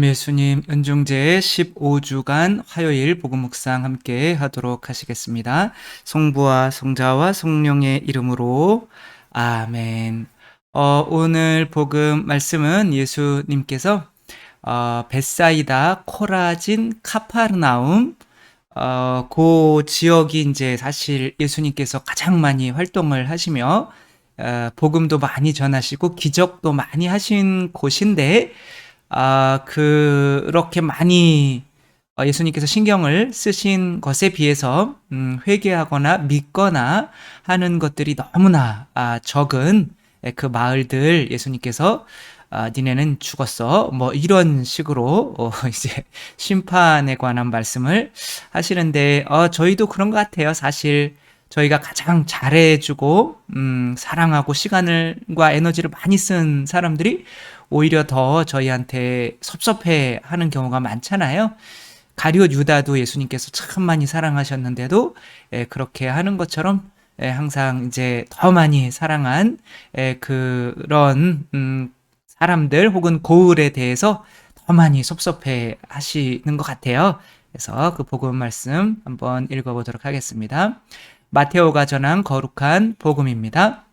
예수님 은중제 15주간 화요일 복음 묵상 함께 하도록 하시겠습니다. 성부와 성자와 성령의 이름으로 아멘. 오늘 복음 말씀은 예수님께서 벳사이다, 코라진, 카파르나움 그 지역이 이제 사실 예수님께서 가장 많이 활동을 하시며 복음도 많이 전하시고 기적도 많이 하신 곳인데 그렇게 많이 예수님께서 신경을 쓰신 것에 비해서 회개하거나 믿거나 하는 것들이 너무나 적은 그 마을들 예수님께서 니네는 죽었어 뭐 이런 식으로 이제 심판에 관한 말씀을 하시는데 저희도 그런 것 같아요. 사실 저희가 가장 잘해주고 사랑하고 시간과 에너지를 많이 쓴 사람들이 오히려 더 저희한테 섭섭해하는 경우가 많잖아요. 가룟 유다도 예수님께서 참 많이 사랑하셨는데도 그렇게 하는 것처럼 항상 이제 더 많이 사랑한 그런 사람들 혹은 고을에 대해서 더 많이 섭섭해 하시는 것 같아요. 그래서 그 복음 말씀 한번 읽어보도록 하겠습니다. 마테오가 전한 거룩한 복음입니다.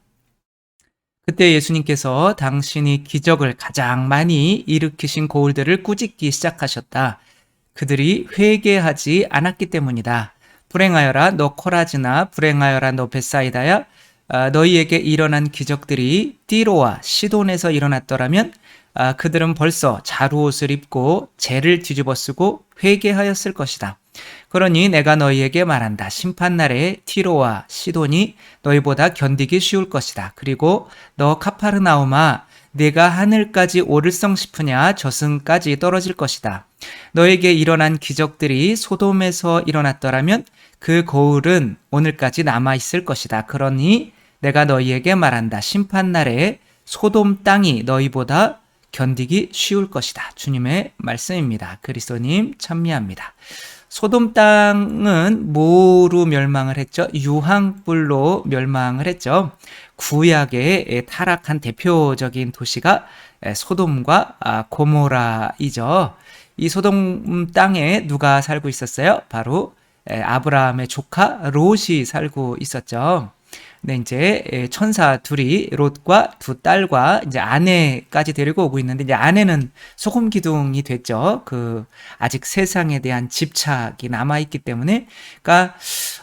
그때 예수님께서 당신이 기적을 가장 많이 일으키신 고을들을 꾸짖기 시작하셨다. 그들이 회개하지 않았기 때문이다. 불행하여라 너 코라즈나, 불행하여라 너 벳사이다야. 너희에게 일어난 기적들이 띠로와 시돈에서 일어났더라면 그들은 벌써 자루옷을 입고 재를 뒤집어 쓰고 회개하였을 것이다. 그러니 내가 너희에게 말한다. 심판날에 티로와 시돈이 너희보다 견디기 쉬울 것이다. 그리고 너 카파르나움아, 내가 하늘까지 오를성 싶으냐? 저승까지 떨어질 것이다. 너에게 일어난 기적들이 소돔에서 일어났더라면 그 거울은 오늘까지 남아있을 것이다. 그러니 내가 너희에게 말한다. 심판날에 소돔 땅이 너희보다 견디기 쉬울 것이다. 주님의 말씀입니다. 그리스도님 찬미합니다. 소돔 땅은 뭐로 멸망을 했죠? 유황불로 멸망을 했죠. 구약의 타락한 대표적인 도시가 소돔과 고모라이죠. 이 소돔 땅에 누가 살고 있었어요? 바로 아브라함의 조카 롯이 살고 있었죠. 근데 이제 천사 둘이 롯과 두 딸과 이제 아내까지 데리고 오고 있는데 이제 아내는 소금 기둥이 됐죠. 아직 세상에 대한 집착이 남아 있기 때문에, 그러니까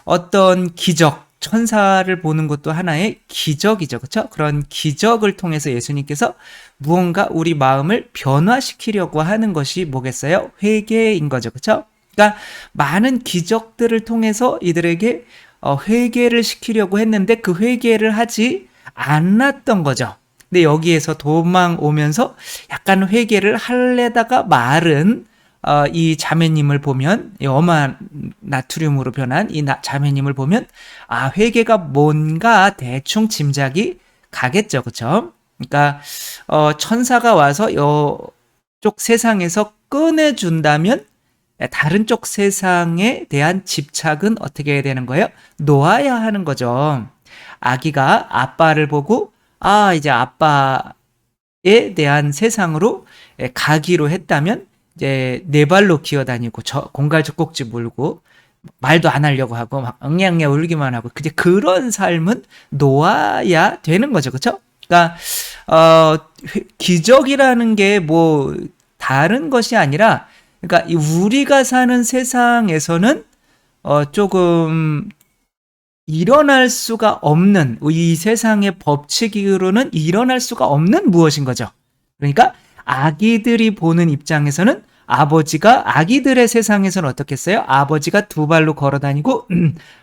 어떤 기적, 천사를 보는 것도 하나의 기적이죠, 그렇죠? 그런 기적을 통해서 예수님께서 무언가 우리 마음을 변화시키려고 하는 것이 뭐겠어요? 회개인 거죠, 그렇죠? 그러니까 많은 기적들을 통해서 이들에게 회개를 시키려고 했는데 그 회개를 하지 않았던 거죠. 근데 여기에서 도망 오면서 약간 회개를 하려다가 말은 이 자매님을 보면, 염화 나트륨으로 변한 이 자매님을 보면 회개가 뭔가 대충 짐작이 가겠죠, 그렇죠? 그러니까 천사가 와서 이쪽 세상에서 꺼내준다면 다른 쪽 세상에 대한 집착은 어떻게 해야 되는 거예요? 놓아야 하는 거죠. 아기가 아빠를 보고 이제 아빠에 대한 세상으로 가기로 했다면 이제 네 발로 기어다니고 공갈 젖꼭지 물고 말도 안 하려고 하고 막 엉냥엉냥 울기만 하고 이제 그런 삶은 놓아야 되는 거죠, 그렇죠? 그러니까 기적이라는 게 뭐 다른 것이 아니라, 그러니까 우리가 사는 세상에서는 조금 일어날 수가 없는, 이 세상의 법칙으로는 일어날 수가 없는 무엇인 거죠. 그러니까 아기들이 보는 입장에서는 아버지가, 아기들의 세상에서는 어떻겠어요? 아버지가 두 발로 걸어다니고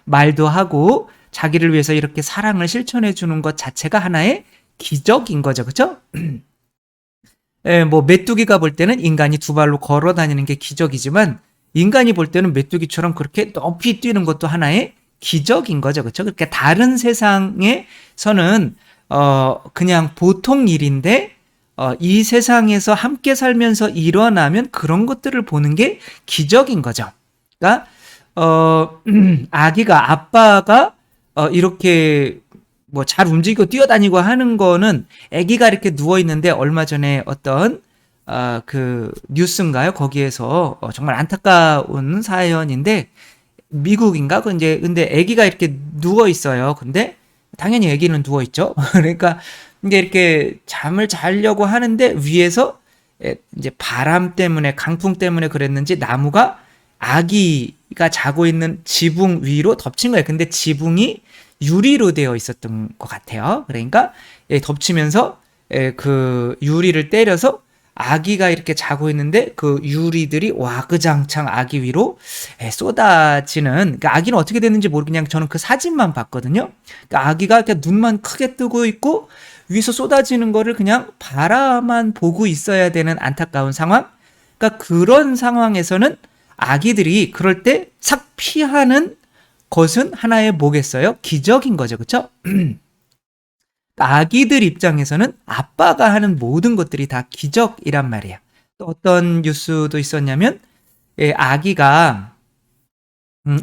말도 하고 자기를 위해서 이렇게 사랑을 실천해 주는 것 자체가 하나의 기적인 거죠, 그렇죠? 뭐 메뚜기가 볼 때는 인간이 두 발로 걸어 다니는 게 기적이지만, 인간이 볼 때는 메뚜기처럼 그렇게 높이 뛰는 것도 하나의 기적인 거죠, 그렇죠? 그러니까 다른 세상에서는 그냥 보통 일인데 이 세상에서 함께 살면서 일어나면 그런 것들을 보는 게 기적인 거죠. 그러니까 아기가, 아빠가 이렇게 뭐 잘 움직이고 뛰어다니고 하는 거는, 아기가 이렇게 누워 있는데 얼마 전에 어떤 그 뉴스인가요? 거기에서 정말 안타까운 사연인데 미국인가? 근데 아기가 이렇게 누워 있어요. 근데 당연히 아기는 누워 있죠. 그러니까 이제 이렇게 잠을 자려고 하는데 위에서 이제 바람 때문에 강풍 때문에 그랬는지 나무가 아기가 자고 있는 지붕 위로 덮친 거예요. 근데 지붕이 유리로 되어 있었던 것 같아요. 그러니까 덮치면서 그 유리를 때려서 아기가 이렇게 자고 있는데 그 유리들이 와그장창 아기 위로 쏟아지는, 그러니까 아기는 어떻게 됐는지 모르고 그냥 저는 그 사진만 봤거든요. 그러니까 아기가 이렇게 눈만 크게 뜨고 있고 위에서 쏟아지는 거를 그냥 바라만 보고 있어야 되는 안타까운 상황. 그러니까 그런 상황에서는 아기들이 그럴 때 싹 피하는 것은 하나의 뭐겠어요? 기적인 거죠. 그렇죠? 아기들 입장에서는 아빠가 하는 모든 것들이 다 기적이란 말이에요. 또 어떤 뉴스도 있었냐면 아기가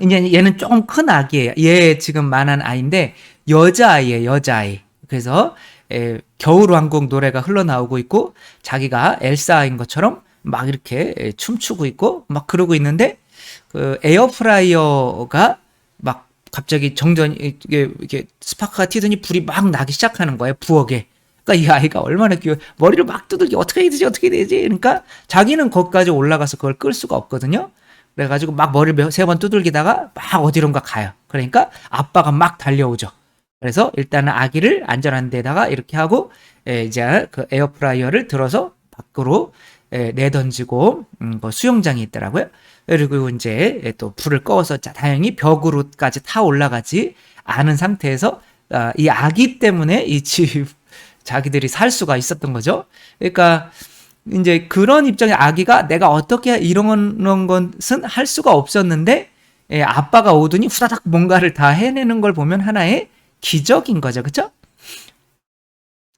이제 얘는 조금 큰 아기예요. 얘 지금 만한 아이인데 여자아이예요. 여자아이. 그래서 겨울왕국 노래가 흘러나오고 있고 자기가 엘사인 것처럼 막 이렇게 춤추고 있고 막 그러고 있는데 그 에어프라이어가 막 갑자기 정전 이게 스파크가 튀더니 불이 막 나기 시작하는 거예요. 부엌에. 그러니까 이 아이가 얼마나 귀여워. 머리를 막 두들기 어떻게 해야 되지? 어떻게 해야 되지? 그러니까 자기는 거기까지 올라가서 그걸 끌 수가 없거든요. 그래가지고 막 머리를 3번 두들기다가 막 어디론가 가요. 그러니까 아빠가 막 달려오죠. 그래서 일단은 아기를 안전한 데다가 이렇게 하고 이제 그 에어프라이어를 들어서 밖으로 내던지고 그 수영장이 있더라고요. 그리고 이제 또 불을 꺼서 다행히 벽으로까지 타 올라가지 않은 상태에서 이 아기 때문에 이 집 자기들이 살 수가 있었던 거죠. 그러니까 이제 그런 입장에 아기가 내가 어떻게 이런 것은 할 수가 없었는데 아빠가 오더니 후다닥 뭔가를 다 해내는 걸 보면 하나의 기적인 거죠. 그렇죠?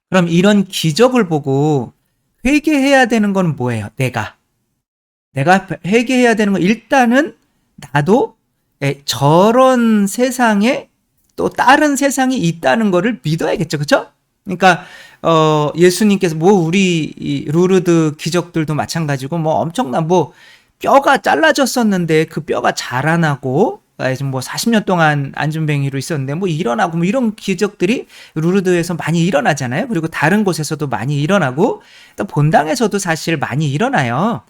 그럼 이런 기적을 보고 회개해야 되는 건 뭐예요? 내가 회개해야 되는 건 일단은 나도 저런 세상에 또 다른 세상이 있다는 거를 믿어야겠죠. 그렇죠? 그러니까 예수님께서 뭐 우리 이 루르드 기적들도 마찬가지고 뭐 엄청난 뭐 뼈가 잘라졌었는데 그 뼈가 자라나고 지금 뭐 40년 동안 안전뱅이로 있었는데 뭐 일어나고 뭐 이런 기적들이 루르드에서 많이 일어나잖아요. 그리고 다른 곳에서도 많이 일어나고 또 본당에서도 사실 많이 일어나요.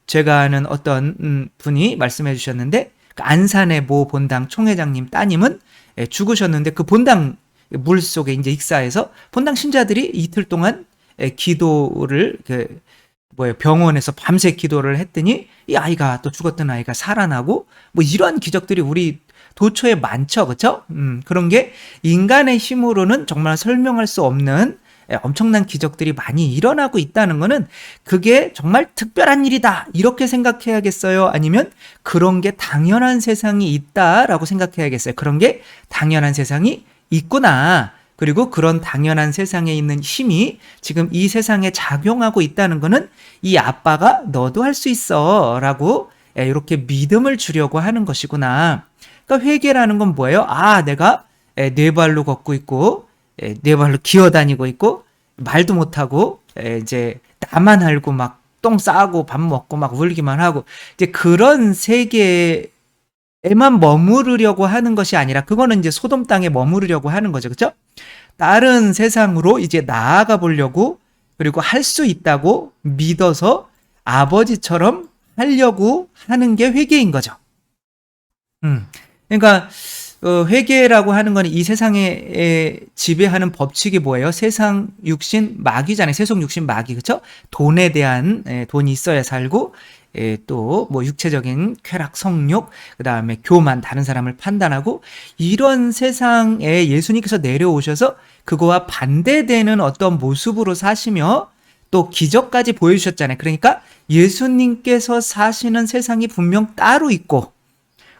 제가 아는 어떤 분이 말씀해 주셨는데 그 안산의 모 본당 총회장님 따님은 죽으셨는데 그 본당 물 속에 이제 익사해서 본당 신자들이 이틀 동안 기도를 병원에서 밤새 기도를 했더니 이 아이가 또 죽었던 아이가 살아나고 뭐 이런 기적들이 우리 도처에 많죠. 그렇죠? 그런 게 인간의 힘으로는 정말 설명할 수 없는 엄청난 기적들이 많이 일어나고 있다는 거는 그게 정말 특별한 일이다 이렇게 생각해야겠어요? 아니면 그런 게 당연한 세상이 있다라고 생각해야겠어요? 그런 게 당연한 세상이 있구나. 그리고 그런 당연한 세상에 있는 힘이 지금 이 세상에 작용하고 있다는 거는 이 아빠가 너도 할 수 있어 라고 이렇게 믿음을 주려고 하는 것이구나. 그러니까 회개라는 건 뭐예요? 아, 내가 네 발로 걷고 있고 네 발로 기어다니고 있고 말도 못하고 이제 나만 알고 막 똥 싸고 밥 먹고 막 울기만 하고 이제 그런 세계에만 머무르려고 하는 것이 아니라 그거는 이제 소돔 땅에 머무르려고 하는 거죠. 그렇죠? 다른 세상으로 이제 나아가 보려고 그리고 할 수 있다고 믿어서 아버지처럼 하려고 하는 게 회개인 거죠. 그러니까 회개라고 하는 건 이 세상에 지배하는 법칙이 뭐예요? 세상 육신 마귀잖아요. 세속 육신 마귀, 그렇죠? 돈에 대한 돈이 있어야 살고 또 뭐 육체적인 쾌락, 성욕, 그 다음에 교만, 다른 사람을 판단하고 이런 세상에 예수님께서 내려오셔서 그거와 반대되는 어떤 모습으로 사시며 또 기적까지 보여주셨잖아요. 그러니까 예수님께서 사시는 세상이 분명 따로 있고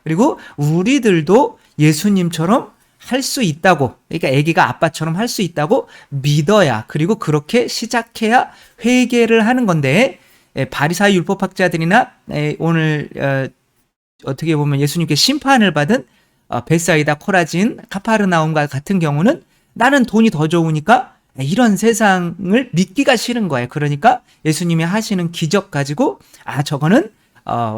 그리고 우리들도 예수님처럼 할 수 있다고, 그러니까 아기가 아빠처럼 할 수 있다고 믿어야, 그리고 그렇게 시작해야 회개를 하는 건데 바리사이 율법학자들이나 오늘 어떻게 보면 예수님께 심판을 받은 베사이다, 코라진, 카파르나움과 같은 경우는 나는 돈이 더 좋으니까 이런 세상을 믿기가 싫은 거예요. 그러니까 예수님이 하시는 기적 가지고 저거는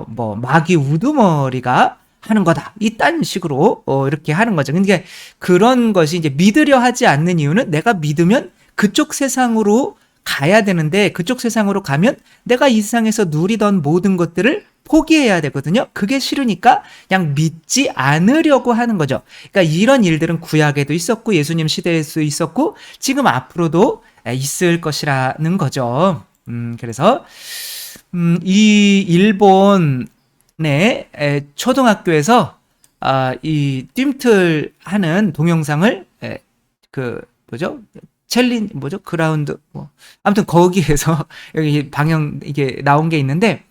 뭐 마귀 우두머리가 하는 거다. 이딴 식으로 이렇게 하는 거죠. 그러니까 그런 것이 이제 믿으려 하지 않는 이유는 내가 믿으면 그쪽 세상으로 가야 되는데 그쪽 세상으로 가면 내가 이 세상에서 누리던 모든 것들을 포기해야 되거든요. 그게 싫으니까 그냥 믿지 않으려고 하는 거죠. 그러니까 이런 일들은 구약에도 있었고 예수님 시대에도 있었고 지금 앞으로도 있을 것이라는 거죠. 그래서 이 일본의 초등학교에서 이 뜀틀 하는 동영상을 그 뭐죠? 그라운드 아무튼 거기에서 여기 방영 이게 나온 게 있는데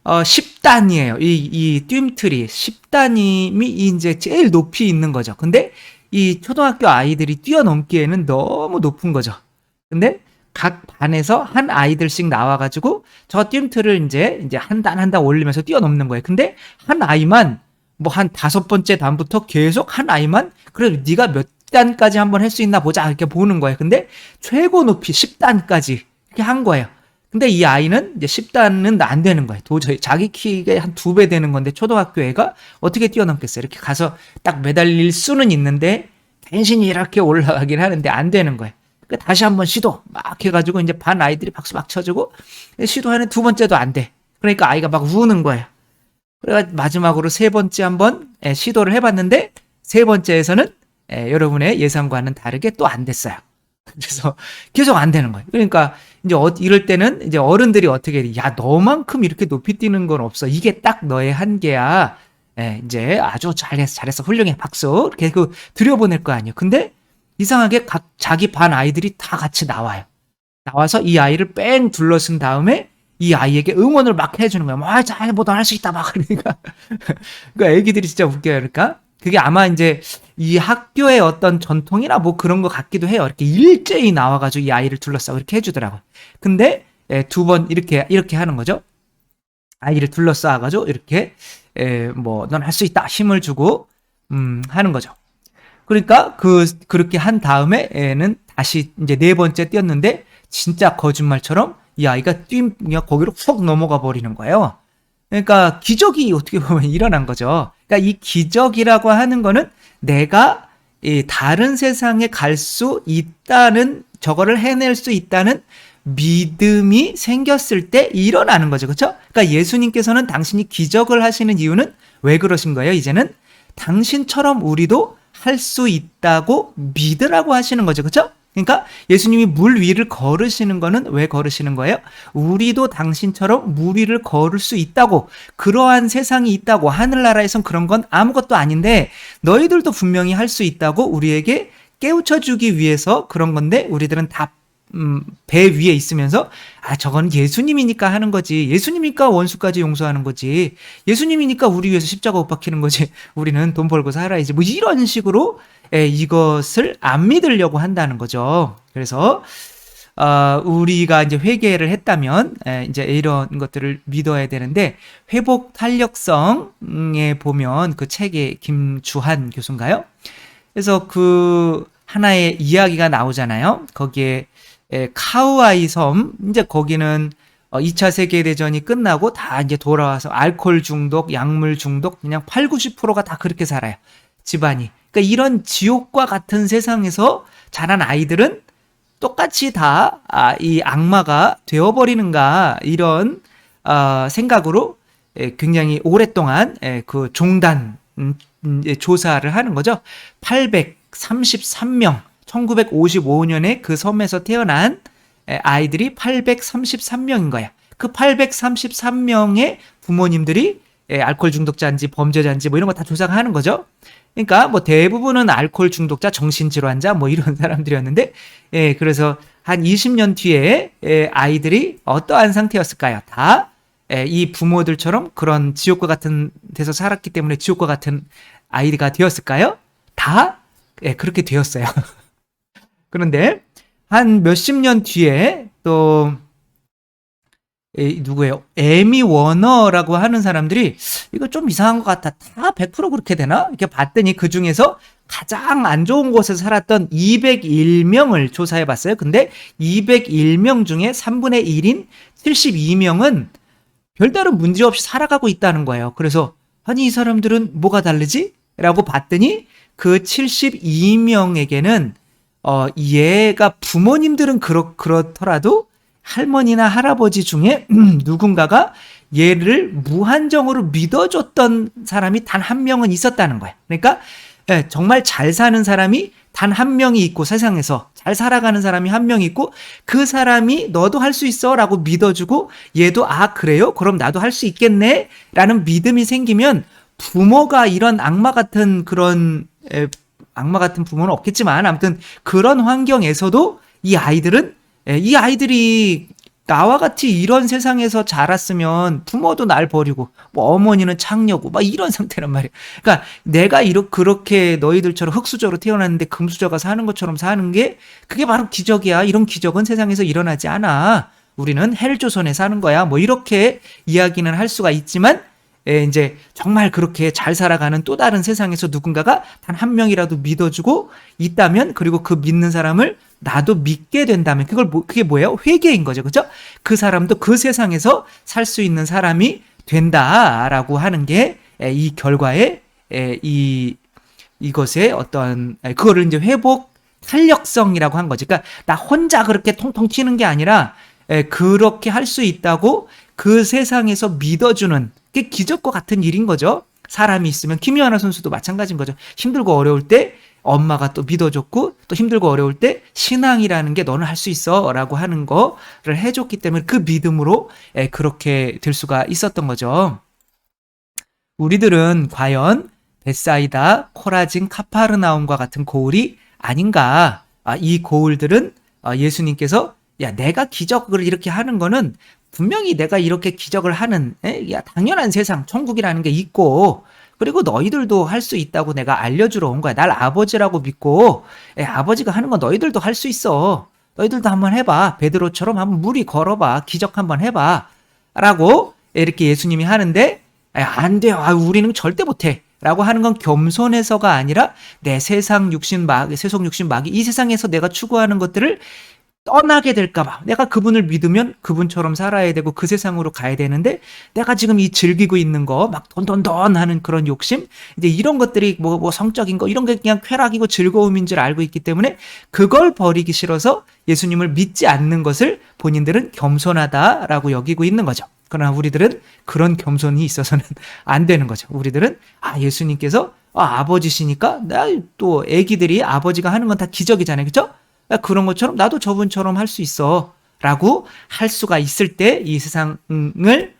10단이에요. 이 뜀틀이 10단임이 이제 제일 높이 있는 거죠. 근데 이 초등학교 아이들이 뛰어넘기에는 너무 높은 거죠. 근데 각 반에서 한 아이들씩 나와가지고 저 뜀틀을 이제 한 단 한 단 올리면서 뛰어넘는 거예요. 근데 한 아이만 뭐 한 5번째 단부터 계속 한 아이만 그래도 네가 몇 단까지 한번 할 수 있나 보자 이렇게 보는 거예요. 근데 최고 높이 10단까지 이렇게 한 거예요. 근데 이 아이는 이제 10단은 안 되는 거예요. 도저히 자기 키가 한 2배 되는 건데 초등학교 애가 어떻게 뛰어넘겠어요? 이렇게 가서 딱 매달릴 수는 있는데 간신히 이렇게 올라가긴 하는데 안 되는 거예요. 그러니까 다시 한번 시도 막 해가지고 이제 반 아이들이 박수 막 쳐주고 시도하는 2번째도 안 돼. 그러니까 아이가 막 우는 거예요. 그래가 마지막으로 3번째 한번 시도를 해봤는데 3번째에서는 여러분의 예상과는 다르게 또 안 됐어요. 그래서 계속 안 되는 거예요. 그러니까 이제 이럴 때는 이제 어른들이 어떻게 해? 야, 너만큼 이렇게 높이 뛰는 건 없어. 이게 딱 너의 한계야. 이제 아주 잘했어. 훌륭해. 박수. 이렇게 들여보낼 거 아니에요. 근데 이상하게 자기 반 아이들이 다 같이 나와요. 나와서 이 아이를 뺑 둘러쓴 다음에 이 아이에게 응원을 막 해주는 거예요. 뭐, 잘보다 할 수 있다. 막 그러니까. 그러니까 애기들이 진짜 웃겨요. 그러니까. 그게 아마 이제 이 학교의 어떤 전통이나 뭐 그런 것 같기도 해요. 이렇게 일제히 나와가지고 이 아이를 둘러싸고 이렇게 해주더라고요. 근데 2번 이렇게 하는 거죠. 아이를 둘러싸가지고 이렇게 뭐 넌 할 수 있다 힘을 주고 하는 거죠. 그러니까 그렇게 한 다음에는 다시 이제 4번째 뛰었는데 진짜 거짓말처럼 이 아이가 뛰면 거기로 훅 넘어가 버리는 거예요. 그러니까 기적이 어떻게 보면 일어난 거죠. 그러니까 이 기적이라고 하는 거는 내가 이 다른 세상에 갈 수 있다는 저거를 해낼 수 있다는 믿음이 생겼을 때 일어나는 거죠. 그렇죠? 그러니까 예수님께서는 당신이 기적을 하시는 이유는 왜 그러신 거예요? 이제는 당신처럼 우리도 할 수 있다고 믿으라고 하시는 거죠. 그렇죠? 그러니까 예수님이 물 위를 걸으시는 거는 왜 걸으시는 거예요? 우리도 당신처럼 물 위를 걸을 수 있다고, 그러한 세상이 있다고, 하늘나라에선 그런 건 아무것도 아닌데 너희들도 분명히 할 수 있다고 우리에게 깨우쳐주기 위해서 그런 건데 우리들은 다 배 위에 있으면서 저건 예수님이니까 하는 거지, 예수님이니까 원수까지 용서하는 거지, 예수님이니까 우리 위해서 십자가 못 박히는 거지, 우리는 돈 벌고 살아야지, 뭐 이런 식으로 이것을 안 믿으려고 한다는 거죠. 그래서 우리가 이제 회개를 했다면 이제 이런 것들을 믿어야 되는데, 회복 탄력성에 보면 그 책에 김주한 교수인가요? 그래서 그 하나의 이야기가 나오잖아요. 거기에 카우아이 섬, 이제 거기는 2차 세계대전이 끝나고 다 이제 돌아와서 알코올 중독, 약물 중독, 그냥 8, 90%가 다 그렇게 살아요. 집안이. 그러니까 이런 지옥과 같은 세상에서 자란 아이들은 똑같이 다 이 악마가 되어버리는가, 이런 생각으로 굉장히 오랫동안 그 종단 조사를 하는 거죠. 833명, 1955년에 그 섬에서 태어난 아이들이 833명인 거야. 그 833명의 부모님들이 알코올 중독자인지 범죄자인지 뭐 이런 거 다 조사하는 거죠. 그러니까 뭐 대부분은 알코올 중독자, 정신질환자 뭐 이런 사람들이었는데, 그래서 한 20년 뒤에 아이들이 어떠한 상태였을까요? 다 이 부모들처럼 그런 지옥과 같은 데서 살았기 때문에 지옥과 같은 아이가 되었을까요? 다 그렇게 되었어요. 그런데 한 몇십 년 뒤에 또 누구예요? 에미 워너라고 하는 사람들이 이거 좀 이상한 것 같아. 다 100% 그렇게 되나? 이렇게 봤더니 그 중에서 가장 안 좋은 곳에서 살았던 201명을 조사해 봤어요. 근데 201명 중에 3분의 1인 72명은 별다른 문제 없이 살아가고 있다는 거예요. 그래서 아니 이 사람들은 뭐가 다르지? 라고 봤더니 그 72명에게는 얘가 부모님들은 그렇더라도 할머니나 할아버지 중에 누군가가 얘를 무한정으로 믿어줬던 사람이 단 한 명은 있었다는 거예요. 그러니까 정말 잘 사는 사람이 단 한 명이 있고 세상에서 잘 살아가는 사람이 한 명 있고 그 사람이 너도 할 수 있어 라고 믿어주고 얘도 아 그래요? 그럼 나도 할 수 있겠네? 라는 믿음이 생기면 부모가 이런 악마 같은 부모는 없겠지만 아무튼 그런 환경에서도 이 아이들이 나와 같이 이런 세상에서 자랐으면 부모도 날 버리고 뭐 어머니는 창녀고 막 이런 상태란 말이야. 그러니까 내가 그렇게 너희들처럼 흙수저로 태어났는데 금수저가 사는 것처럼 사는 게 그게 바로 기적이야. 이런 기적은 세상에서 일어나지 않아. 우리는 헬조선에 사는 거야. 뭐 이렇게 이야기는 할 수가 있지만 이제 정말 그렇게 잘 살아가는 또 다른 세상에서 누군가가 단 한 명이라도 믿어주고 있다면 그리고 그 믿는 사람을 나도 믿게 된다면 그게 뭐예요? 회개인 거죠. 그죠? 그 사람도 그 세상에서 살 수 있는 사람이 된다라고 하는 게 이 결과에 이것의 어떤 그거를 이제 회복 탄력성이라고 한 거지. 그러니까 나 혼자 그렇게 통통 튀는 게 아니라 그렇게 할 수 있다고 그 세상에서 믿어주는 게 기적과 같은 일인 거죠. 사람이 있으면 김연아 선수도 마찬가지인 거죠. 힘들고 어려울 때 엄마가 또 믿어줬고 또 힘들고 어려울 때 신앙이라는 게 너는 할 수 있어 라고 하는 거를 해줬기 때문에 그 믿음으로 그렇게 될 수가 있었던 거죠. 우리들은 과연 벳사이다, 코라진, 카파르나움과 같은 고울이 아닌가? 이 고울들은 예수님께서 야 내가 기적을 이렇게 하는 거는 분명히 내가 이렇게 기적을 하는 당연한 세상 천국이라는 게 있고 그리고 너희들도 할 수 있다고 내가 알려주러 온 거야. 날 아버지라고 믿고 아버지가 하는 거 너희들도 할 수 있어. 너희들도 한번 해봐. 베드로처럼 한번 무리 걸어봐. 기적 한번 해봐. 라고 이렇게 예수님이 하는데 안 돼요. 우리는 절대 못해. 라고 하는 건 겸손해서가 아니라 내 세속 육신 마귀 이 세상에서 내가 추구하는 것들을 떠나게 될까봐 내가 그분을 믿으면 그분처럼 살아야 되고 그 세상으로 가야 되는데 내가 지금 이 즐기고 있는 거 막 돈돈돈 하는 그런 욕심 이제 이런 것들이 뭐 성적인 거 이런 게 그냥 쾌락이고 즐거움인 줄 알고 있기 때문에 그걸 버리기 싫어서 예수님을 믿지 않는 것을 본인들은 겸손하다라고 여기고 있는 거죠. 그러나 우리들은 그런 겸손이 있어서는 안 되는 거죠. 우리들은 예수님께서 아버지시니까 나 또 애기들이 아버지가 하는 건 다 기적이잖아요. 그렇죠? 그런 것처럼 나도 저분처럼 할 수 있어 라고 할 수가 있을 때 이 세상을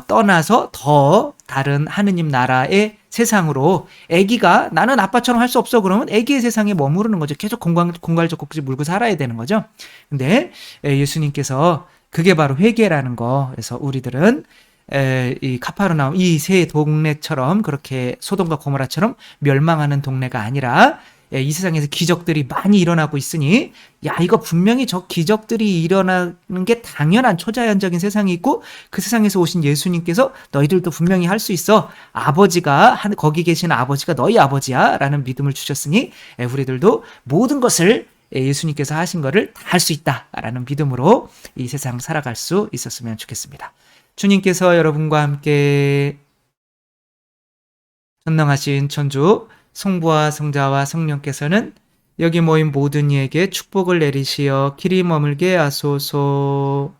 떠나서 더 다른 하느님 나라의 세상으로 애기가 나는 아빠처럼 할 수 없어 그러면 애기의 세상에 머무르는 거죠. 계속 공갈적국지 물고 살아야 되는 거죠. 근데 예수님께서 그게 바로 회개라는 거. 그래서 우리들은 이 카파르나움 이 세 동네처럼 그렇게 소돔과 고모라처럼 멸망하는 동네가 아니라 이 세상에서 기적들이 많이 일어나고 있으니 이거 분명히 저 기적들이 일어나는 게 당연한 초자연적인 세상이 있고 그 세상에서 오신 예수님께서 너희들도 분명히 할 수 있어. 거기 계신 아버지가 너희 아버지야 라는 믿음을 주셨으니 우리들도 모든 것을 예수님께서 하신 거를 다 할 수 있다라는 믿음으로 이 세상 살아갈 수 있었으면 좋겠습니다. 주님께서 여러분과 함께 전능하신 천주 성부와 성자와 성령께서는 여기 모인 모든 이에게 축복을 내리시어 길이 머물게 하소서.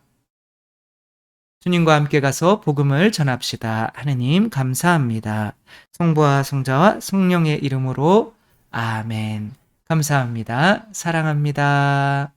주님과 함께 가서 복음을 전합시다. 하느님 감사합니다. 성부와 성자와 성령의 이름으로 아멘. 감사합니다. 사랑합니다.